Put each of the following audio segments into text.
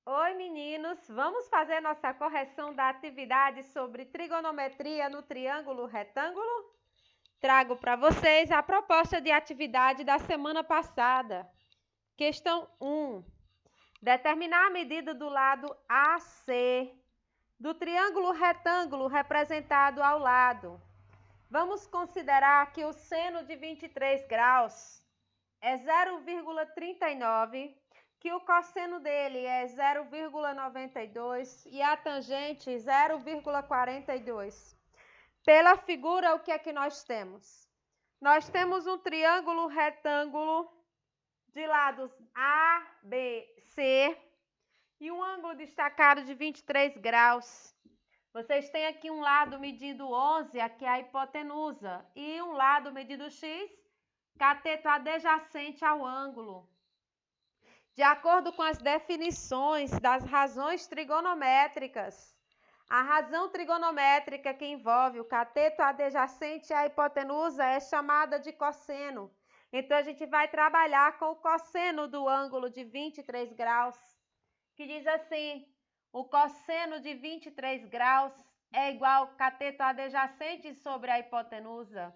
Oi, meninos! Vamos fazer nossa correção da atividade sobre trigonometria no triângulo retângulo? Trago para vocês a proposta de atividade da semana passada. Questão 1. Determinar a medida do lado AC do triângulo retângulo representado ao lado. Vamos considerar que o seno de 23 graus é 0,39, que o cosseno dele é 0,92 e a tangente 0,42. Pela figura, o que é que nós temos? Nós temos um triângulo retângulo de lados A, B, C e um ângulo destacado de 23 graus. Vocês têm aqui um lado medido 11, aqui é a hipotenusa, e um lado medido x, cateto adjacente ao ângulo. De acordo com as definições das razões trigonométricas, a razão trigonométrica que envolve o cateto adjacente à hipotenusa é chamada de cosseno. Então, a gente vai trabalhar com o cosseno do ângulo de 23 graus, que diz assim: o cosseno de 23 graus é igual ao cateto adjacente sobre a hipotenusa.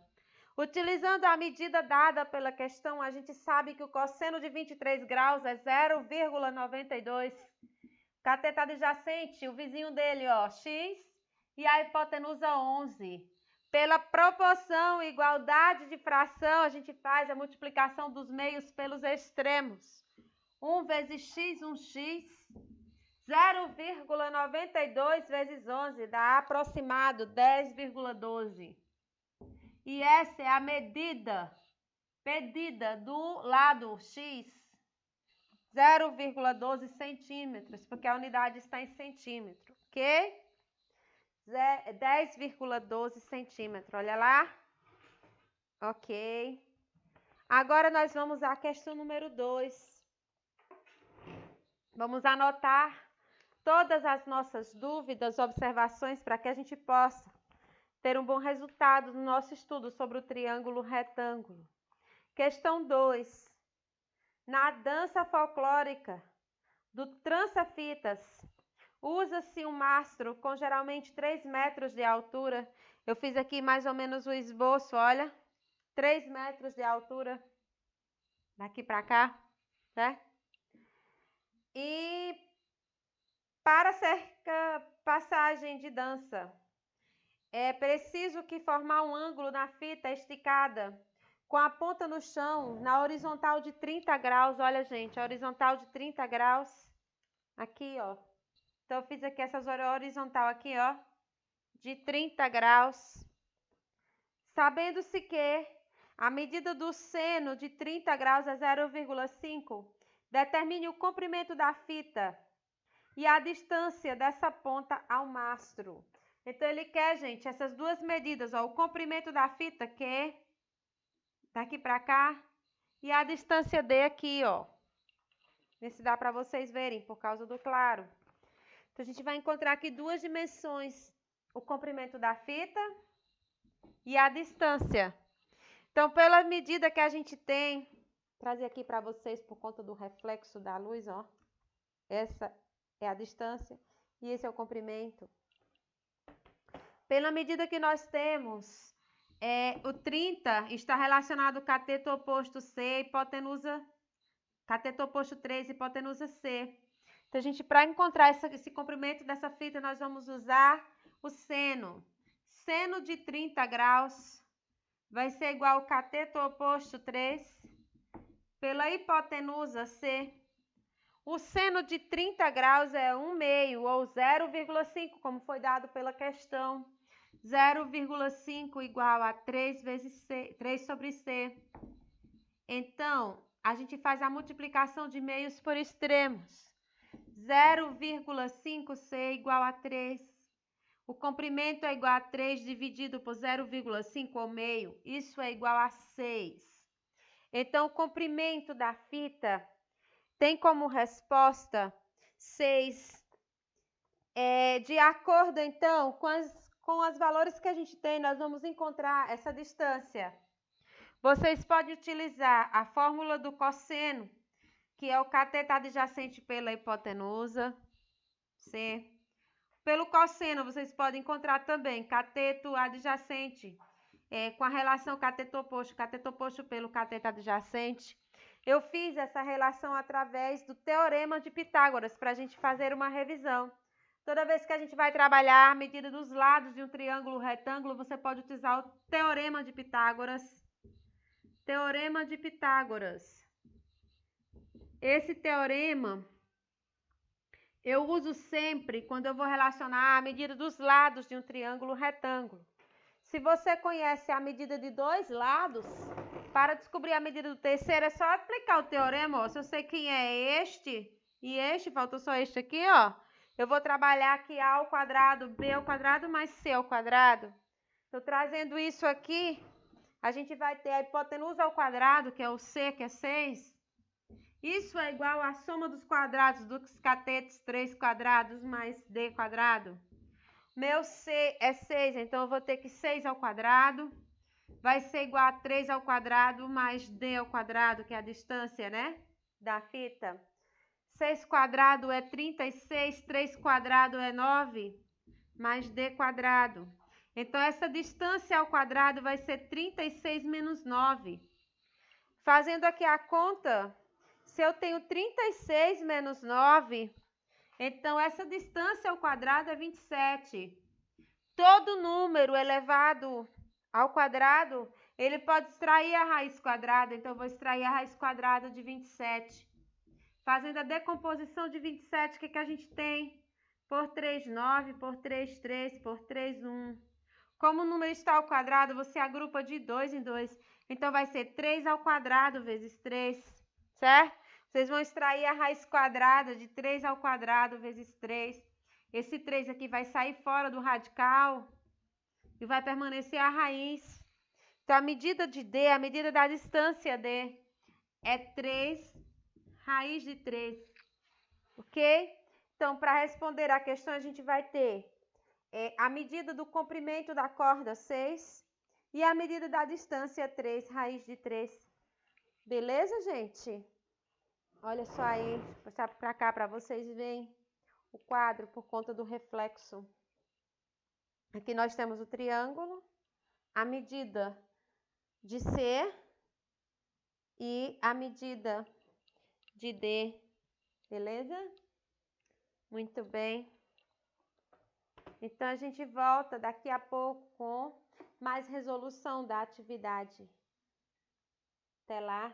Utilizando a medida dada pela questão, a gente sabe que o cosseno de 23 graus é 0,92. Cateto adjacente, o vizinho dele, ó, x, e a hipotenusa 11. Pela proporção, igualdade de fração, a gente faz a multiplicação dos meios pelos extremos. 1 vezes x, 1x. 0,92 vezes 11 dá aproximado 10,12. E essa é a medida pedida do lado x, 0,12 centímetros, porque a unidade está em centímetro, ok? 10,12 centímetros, olha lá. Ok. Agora nós vamos à questão número 2. Vamos anotar todas as nossas dúvidas, observações, para que a gente possa ter um bom resultado no nosso estudo sobre o triângulo retângulo. Questão 2. Na dança folclórica do trança-fitas, usa-se um mastro com geralmente 3 metros de altura. Eu fiz aqui mais ou menos o esboço, olha. 3 metros de altura, daqui para cá, certo? E para cerca passagem de dança, é preciso que formar um ângulo na fita esticada com a ponta no chão, na horizontal de 30 graus. Olha, gente, a horizontal de 30 graus. Aqui, ó. Então, eu fiz aqui essa horizontal aqui, ó, de 30 graus. Sabendo-se que a medida do seno de 30 graus é 0,5, determine o comprimento da fita e a distância dessa ponta ao mastro. Então, ele quer, gente, essas duas medidas, ó, o comprimento da fita, que é daqui para cá, e a distância D aqui, ó. Vê se dá para vocês verem, por causa do claro. Então, a gente vai encontrar aqui duas dimensões, o comprimento da fita e a distância. Então, pela medida que a gente tem, trazer aqui para vocês por conta do reflexo da luz, ó. Essa é a distância e esse é o comprimento. Pela medida que nós temos, o 30 está relacionado ao cateto oposto C, hipotenusa, cateto oposto 3, hipotenusa C. Então, a gente, para encontrar esse comprimento dessa fita, nós vamos usar o seno. Seno de 30 graus vai ser igual ao cateto oposto 3 pela hipotenusa C. O seno de 30 graus é 1/2 ou 0,5, como foi dado pela questão. 0,5 igual a 3 vezes C, 3 sobre C. Então, a gente faz a multiplicação de meios por extremos. 0,5C igual a 3. O comprimento é igual a 3 dividido por 0,5 ao meio. Isso é igual a 6. Então, o comprimento da fita tem como resposta 6. De acordo, então, com os valores que a gente tem, nós vamos encontrar essa distância. Vocês podem utilizar a fórmula do cosseno, que é o cateto adjacente pela hipotenusa, C. Pelo cosseno, vocês podem encontrar também cateto adjacente, com a relação cateto oposto pelo cateto adjacente. Eu fiz essa relação através do Teorema de Pitágoras, para a gente fazer uma revisão. Toda vez que a gente vai trabalhar a medida dos lados de um triângulo retângulo, você pode utilizar o Teorema de Pitágoras. Teorema de Pitágoras. Esse teorema eu uso sempre quando eu vou relacionar a medida dos lados de um triângulo retângulo. Se você conhece a medida de dois lados, para descobrir a medida do terceiro é só aplicar o teorema. Ó. Se eu sei quem é este e este, faltou só este aqui, ó. Eu vou trabalhar aqui A ao quadrado, B ao quadrado mais C ao quadrado. Estou trazendo isso aqui, a gente vai ter a hipotenusa ao quadrado, que é o C, que é 6. Isso é igual à soma dos quadrados dos catetos 3 quadrados mais D quadrado. Meu C é 6, então eu vou ter que 6 ao quadrado vai ser igual a 3 ao quadrado mais D ao quadrado, que é a distância, né, da fita. 6 quadrado é 36, 3 quadrado é 9, mais D quadrado. Então, essa distância ao quadrado vai ser 36 menos 9. Fazendo aqui a conta, se eu tenho 36 menos 9, então essa distância ao quadrado é 27. Todo número elevado ao quadrado, ele pode extrair a raiz quadrada, então eu vou extrair a raiz quadrada de 27. Fazendo a decomposição de 27, o que a gente tem? Por 3, 9, por 3, 3, por 3, 1. Como o número está ao quadrado, você agrupa de 2 em 2. Então, vai ser 3 ao quadrado vezes 3, certo? Vocês vão extrair a raiz quadrada de 3 ao quadrado vezes 3. Esse 3 aqui vai sair fora do radical e vai permanecer a raiz. Então, a medida de D, a medida da distância D, é 3 raiz de 3. Ok? Então, para responder a questão, a gente vai ter a medida do comprimento da corda, 6, e a medida da distância, 3, raiz de 3. Beleza, gente? Olha só aí, vou passar para cá para vocês verem o quadro por conta do reflexo. Aqui nós temos o triângulo, a medida de C e a medida de D. Beleza? Muito bem. Então, a gente volta daqui a pouco com mais resolução da atividade. Até lá.